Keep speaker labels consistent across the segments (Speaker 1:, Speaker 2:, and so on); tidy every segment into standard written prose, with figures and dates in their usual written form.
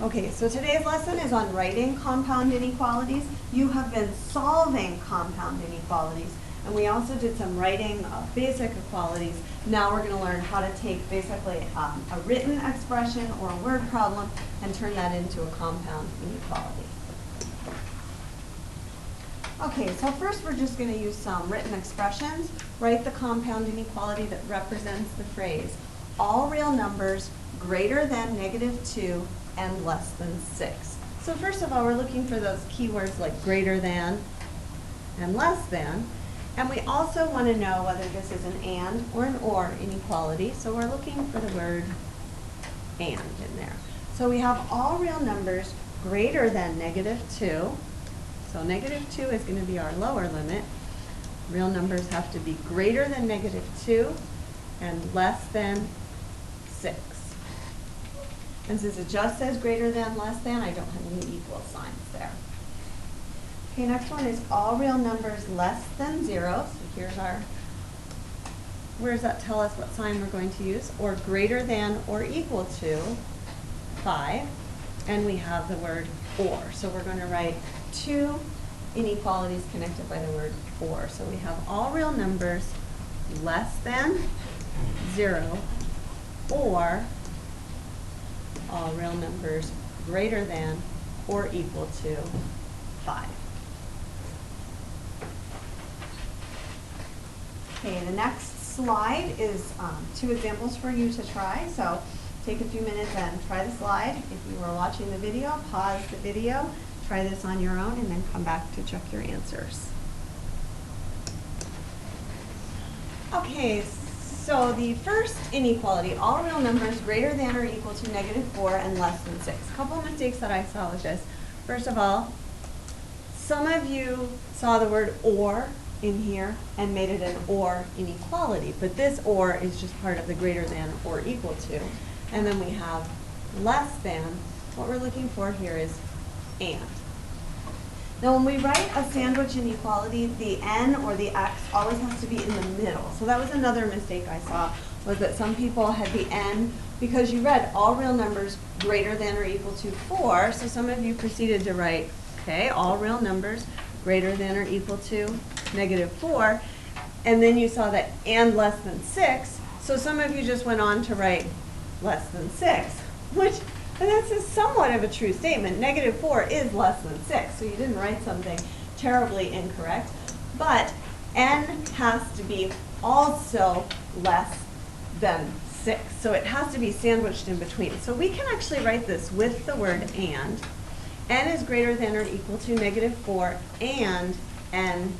Speaker 1: Okay, so today's lesson is on writing compound inequalities. You have been solving compound inequalities, and we also did some writing of basic equalities. Now we're going to learn how to take basically a written expression or a word problem and turn that into a compound inequality. Okay, so first we're just going to use some written expressions. Write the compound inequality that represents the phrase, all real numbers greater than -2 and less than 6. So first of all, we're looking for those keywords like greater than and less than. And we also want to know whether this is an and or an or inequality. So we're looking for the word and in there. So we have all real numbers greater than -2. So -2 is going to be our lower limit. Real numbers have to be greater than -2 and less than 6. And since it just says greater than, less than, I don't have any equal signs there. Okay, next one is all real numbers less than 0. So here's our, where does that tell us what sign we're going to use? Or greater than or equal to 5. And we have the word or. So we're going to write two inequalities connected by the word or. So we have all real numbers less than 0 or all real numbers greater than or equal to 5. Okay, the next slide is 2 examples for you to try. So take a few minutes and try the slide. If you were watching the video, pause the video, try this on your own, and then come back to check your answers. Okay, so the first inequality, all real numbers greater than or equal to -4 and less than 6. A couple of mistakes that I saw with this. First of all, some of you saw the word or in here and made it an or inequality, but this or is just part of the greater than or equal to. And then we have less than. What we're looking for here is and. Now when we write a sandwich inequality, the n or the x always has to be in the middle. So that was another mistake I saw, was that some people had the n, because you read all real numbers greater than or equal to 4, so some of you proceeded to write, okay, all real numbers greater than or equal to -4, and then you saw that and less than 6, so some of you just went on to write less than 6, which, and this is somewhat of a true statement. -4 is less than 6, so you didn't write something terribly incorrect. But n has to be also less than 6, so it has to be sandwiched in between. So we can actually write this with the word and. N is greater than or equal to -4, and n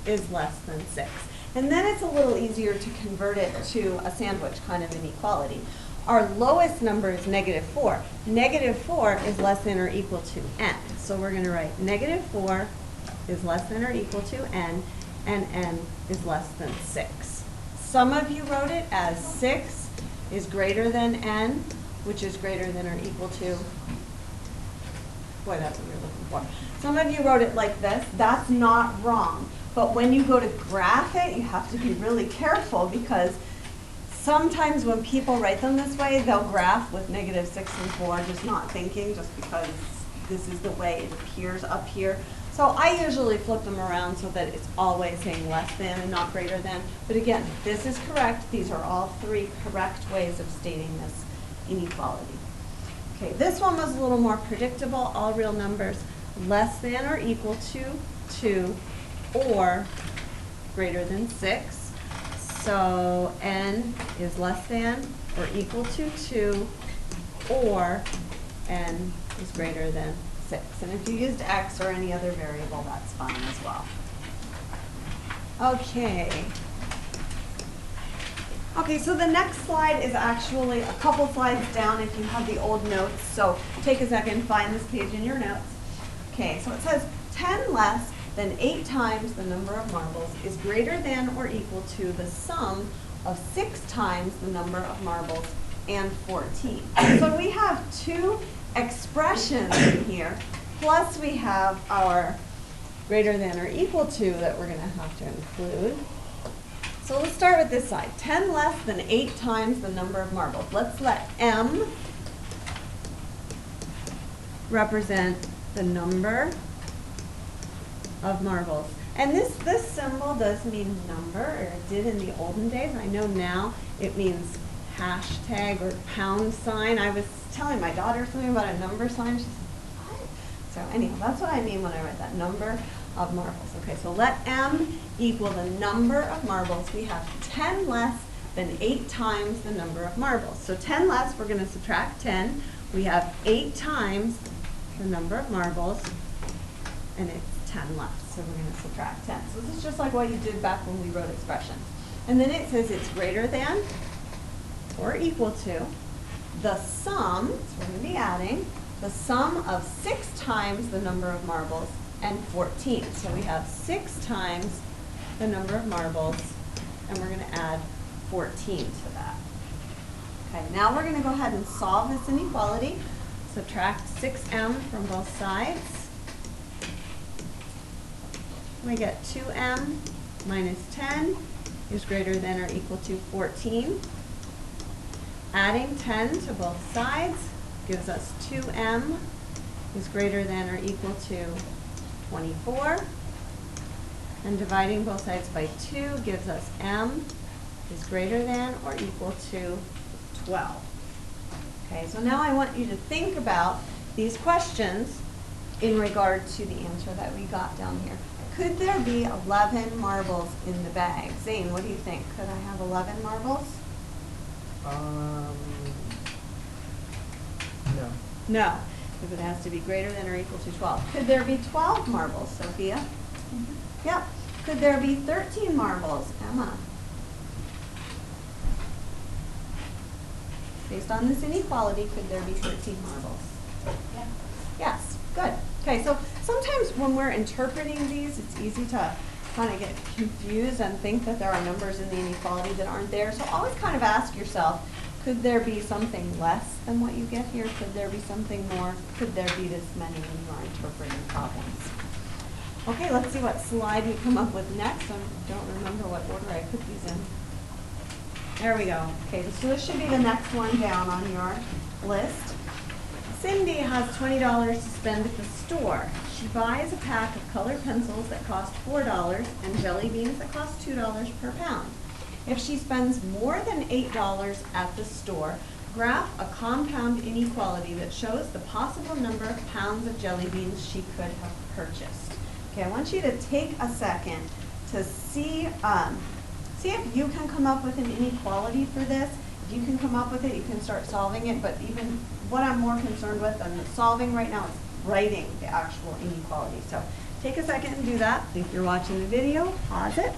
Speaker 1: is less than 6. And then it's a little easier to convert it to a sandwich kind of inequality. Our lowest number is -4. -4 is less than or equal to n. So we're going to write -4 is less than or equal to n, and n is less than 6. Some of you wrote it as 6 is greater than n, which is greater than or equal to, boy, that's what you're looking for. Some of you wrote it like this. That's not wrong. But when you go to graph it, you have to be really careful, because sometimes when people write them this way, they'll graph with -6 and 4, just not thinking, just because this is the way it appears up here. So I usually flip them around so that it's always saying less than and not greater than. But again, this is correct. These are all 3 correct ways of stating this inequality. Okay, this one was a little more predictable. All real numbers less than or equal to 2 or greater than 6. So n is less than or equal to 2 or n is greater than 6. And if you used x or any other variable, that's fine as well. Okay. Okay, so the next slide is actually a couple slides down if you have the old notes. So take a second, find this page in your notes. Okay, so it says 10 less than 8 times the number of marbles is greater than or equal to the sum of 6 times the number of marbles and 14. So we have 2 expressions in here, plus we have our greater than or equal to that we're going to have to include. So let's start with this side. 10 less than 8 times the number of marbles. Let's let m represent the number of marbles. And this symbol does mean number, or it did in the olden days. I know now it means hashtag or pound sign. I was telling my daughter something about a number sign. She said, what? So anyhow, that's what I mean when I write that, number of marbles. Okay, so let M equal the number of marbles. We have 10 less than 8 times the number of marbles. So 10 less, we're going to subtract 10. We have 8 times the number of marbles, and it's 10 left. So we're going to subtract 10. So this is just like what you did back when we wrote expressions. And then it says it's greater than or equal to the sum, so we're going to be adding, the sum of 6 times the number of marbles and 14. So we have 6 times the number of marbles, and we're going to add 14 to that. Okay, now we're going to go ahead and solve this inequality. Subtract 6m from both sides. We get 2m minus 10 is greater than or equal to 14. Adding 10 to both sides gives us 2m is greater than or equal to 24. And dividing both sides by 2 gives us m is greater than or equal to 12. Okay, so now I want you to think about these questions in regard to the answer that we got down here. Could there be 11 marbles in the bag? Zane, what do you think? Could I have 11 marbles?
Speaker 2: No.
Speaker 1: No, if it has to be greater than or equal to 12. Could there be 12 marbles, Sophia? Mm-hmm. Yep. Could there be 13 marbles, Emma? Based on this inequality, could there be 13 marbles?
Speaker 3: Yeah.
Speaker 1: Yes, good. Okay, so sometimes when we're interpreting these, it's easy to kind of get confused and think that there are numbers in the inequality that aren't there. So always kind of ask yourself, could there be something less than what you get here? Could there be something more? Could there be this many when you are interpreting problems? Okay, let's see what slide we come up with next. I don't remember what order I put these in. There we go. Okay, so this should be the next one down on your list. Cindy has $20 to spend at the store. She buys a pack of colored pencils that cost $4 and jelly beans that cost $2 per pound. If she spends more than $8 at the store, graph a compound inequality that shows the possible number of pounds of jelly beans she could have purchased. Okay, I want you to take a second to see if you can come up with an inequality for this. If you can come up with it, you can start solving it, but even what I'm more concerned with than solving right now is writing the actual inequality. So take a second and do that. If you're watching the video, pause it.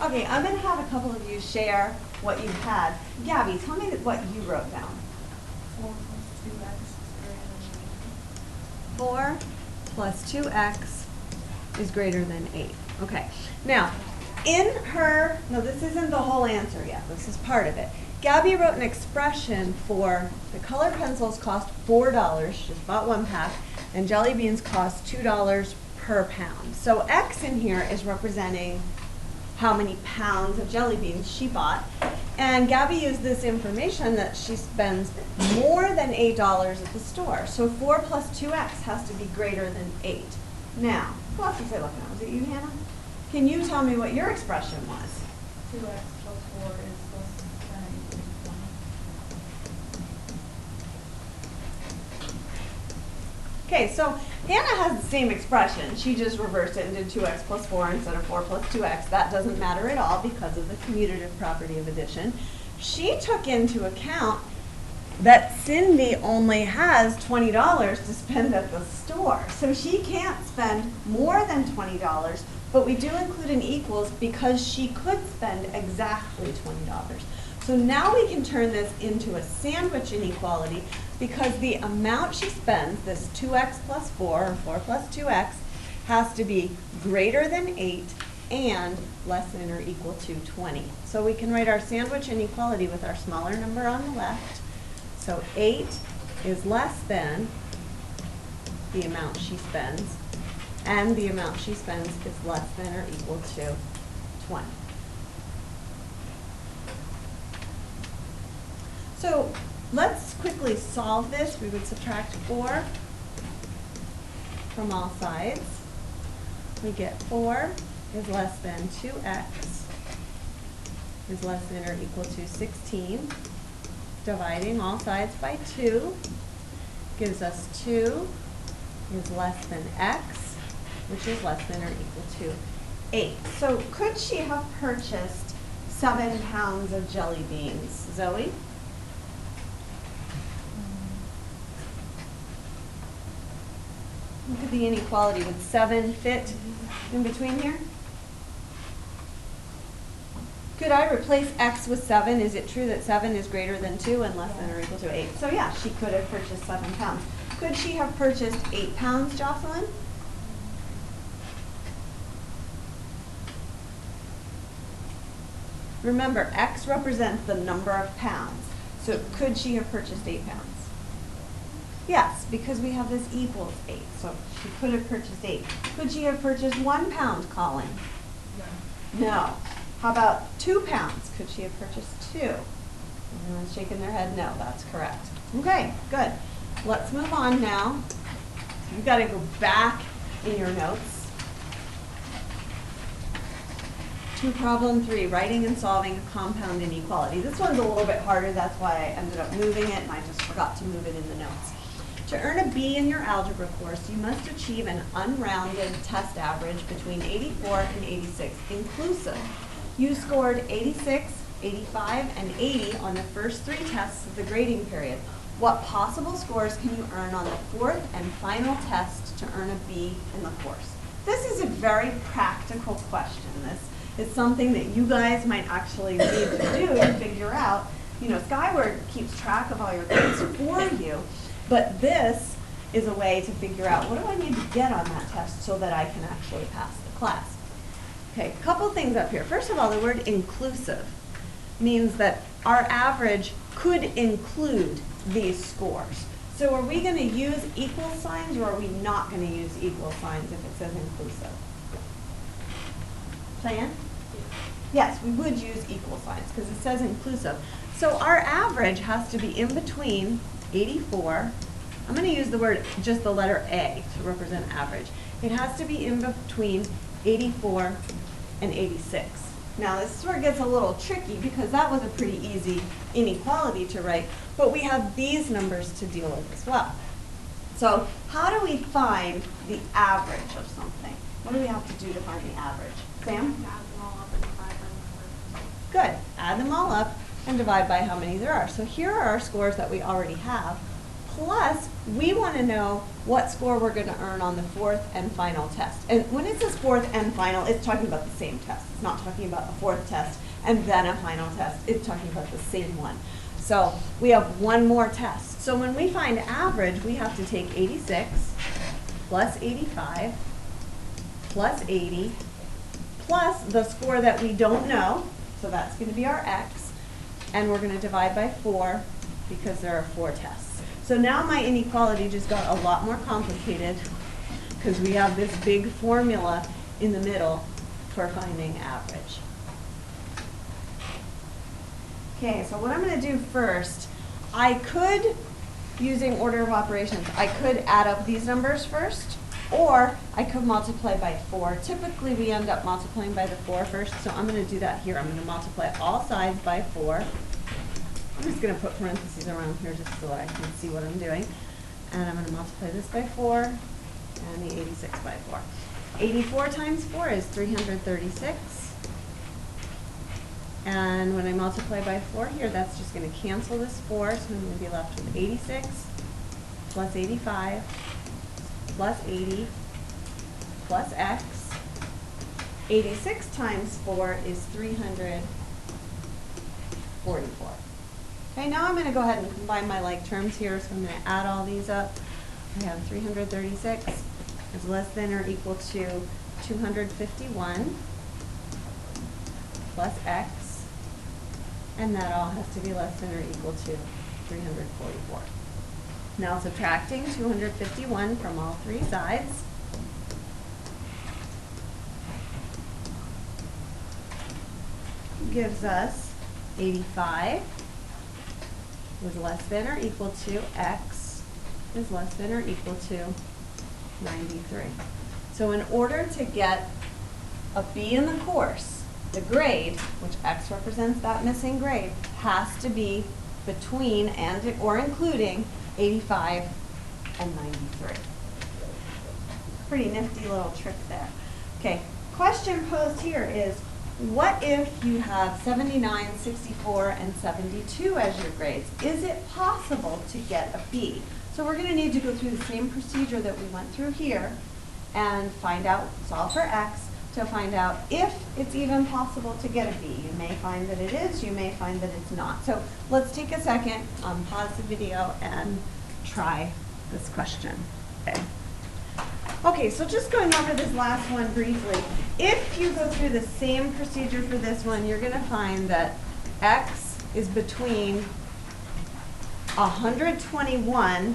Speaker 1: Okay, I'm going to have a couple of you share what you had. Gabby, tell me what you wrote down. 4 plus 2x is greater than 8. Okay, now in her, no, this isn't the whole answer yet. This is part of it. Gabby wrote an expression for the colored pencils cost $4, she just bought 1 pack, and jelly beans cost $2 per pound. So X in here is representing how many pounds of jelly beans she bought. And Gabby used this information that she spends more than $8 at the store. So 4 plus 2x has to be greater than 8. Now, who else was I looking at? Was it you, Hannah? Can you tell me what your expression was?
Speaker 3: 2x plus 4 is less than or equal to 20.
Speaker 1: Okay, so Hannah has the same expression. She just reversed it and did 2x plus 4 instead of 4 plus 2x. That doesn't matter at all because of the commutative property of addition. She took into account that Cindy only has $20 to spend at the store. So she can't spend more than $20, but we do include an equals because she could spend exactly $20. So now we can turn this into a sandwich inequality because the amount she spends, this 2x plus 4 or 4 plus 2x, has to be greater than 8 and less than or equal to 20. So we can write our sandwich inequality with our smaller number on the left. So 8 is less than the amount she spends, and the amount she spends is less than or equal to 20. So let's quickly typically solve this, we would subtract 4 from all sides. We get 4 is less than 2x is less than or equal to 16. Dividing all sides by 2 gives us 2 is less than x, which is less than or equal to 8. So could she have purchased 7 pounds of jelly beans, Zoe? Look at the inequality. Would 7 fit in between here? Could I replace x with 7? Is it true that 7 is greater than 2 and less than or equal to 8? So yeah, she could have purchased 7 pounds. Could she have purchased 8 pounds, Jocelyn? Remember, x represents the number of pounds. So could she have purchased 8 pounds? Yes, because we have this equals 8. So she could have purchased 8. Could she have purchased 1 pound, Colin? No. How about 2 pounds? Could she have purchased 2? Everyone's shaking their head no, that's correct. Okay, good. Let's move on now. You've got to go back in your notes to problem 3, writing and solving a compound inequality. This one's a little bit harder, that's why I ended up moving it, and I just forgot to move it in the notes. To earn a B in your algebra course, you must achieve an unrounded test average between 84 and 86 inclusive. You scored 86, 85, and 80 on the first 3 tests of the grading period. What possible scores can you earn on the 4th and final test to earn a B in the course? This is a very practical question. This is something that you guys might actually need to do to figure out. You know, Skyward keeps track of all your grades for you, but this is a way to figure out what do I need to get on that test so that I can actually pass the class. Okay, a couple things up here. First of all, the word inclusive means that our average could include these scores. So are we going to use equal signs or are we not going to use equal signs if it says inclusive? Plan? Yes, we would use equal signs because it says inclusive. So our average has to be in between 84. I'm going to use the word, just the letter A to represent average. It has to be in between 84 and 86. Now this is where it gets a little tricky because that was a pretty easy inequality to write, but we have these numbers to deal with as well. So how do we find the average of something? What do we have to do to find the average? Sam?
Speaker 3: Add them all up and divide by the number.
Speaker 1: Good. Add them all up and divide by how many there are. So here are our scores that we already have. Plus, we want to know what score we're going to earn on the 4th and final test. And when it says 4th and final, it's talking about the same test. It's not talking about a 4th test and then a final test. It's talking about the same one. So we have one more test. So when we find average, we have to take 86 plus 85 plus 80 plus the score that we don't know. So that's going to be our x. And we're going to divide by 4 because there are 4 tests. So now my inequality just got a lot more complicated because we have this big formula in the middle for finding average. Okay, so what I'm going to do first, I could, using order of operations, I could add up these numbers first, or I could multiply by 4. Typically we end up multiplying by the 4 first, so I'm going to do that here. I'm going to multiply all sides by 4. I'm just going to put parentheses around here just so that I can see what I'm doing. And I'm going to multiply this by 4 and the 86 by 4. 84 times 4 is 336. And when I multiply by 4 here, that's just going to cancel this 4. So I'm going to be left with 86 plus 85 plus 80 plus x. 86 times 4 is 344. Okay, now I'm going to go ahead and combine my like terms here, so I'm going to add all these up. I have 336 is less than or equal to 251 plus x, and that all has to be less than or equal to 344. Now subtracting 251 from all 3 sides. Gives us 85 is less than or equal to x is less than or equal to 93. So in order to get a B in the course, the grade, which x represents that missing grade, has to be between and or including 85 and 93. Pretty nifty little trick there. Okay, question posed here is, what if you have 79, 64, and 72 as your grades? Is it possible to get a B? So we're going to need to go through the same procedure that we went through here and find out, solve for x, to find out if it's even possible to get a B. You may find that it is, you may find that it's not. So let's take a second, pause the video, and try this question. Okay. Okay, so just going over this last one briefly, if you go through the same procedure for this one, you're going to find that x is between 121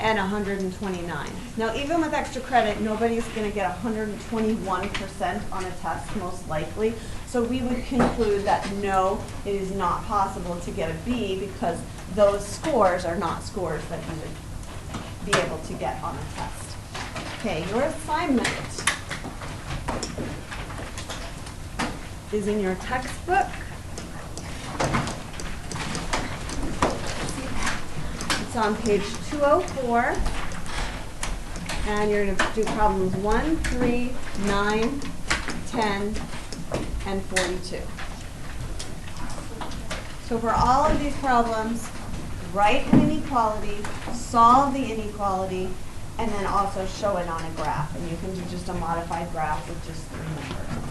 Speaker 1: and 129. Now, even with extra credit, nobody's going to get 121% on a test, most likely. So we would conclude that no, it is not possible to get a B because those scores are not scores that you would be able to get on a test. Okay, your assignment is in your textbook. It's on page 204, and you're going to do problems 1, 3, 9, 10, and 42. So for all of these problems, write an inequality, solve the inequality, and then also show it on a graph. And you can do just a modified graph with just 3 numbers.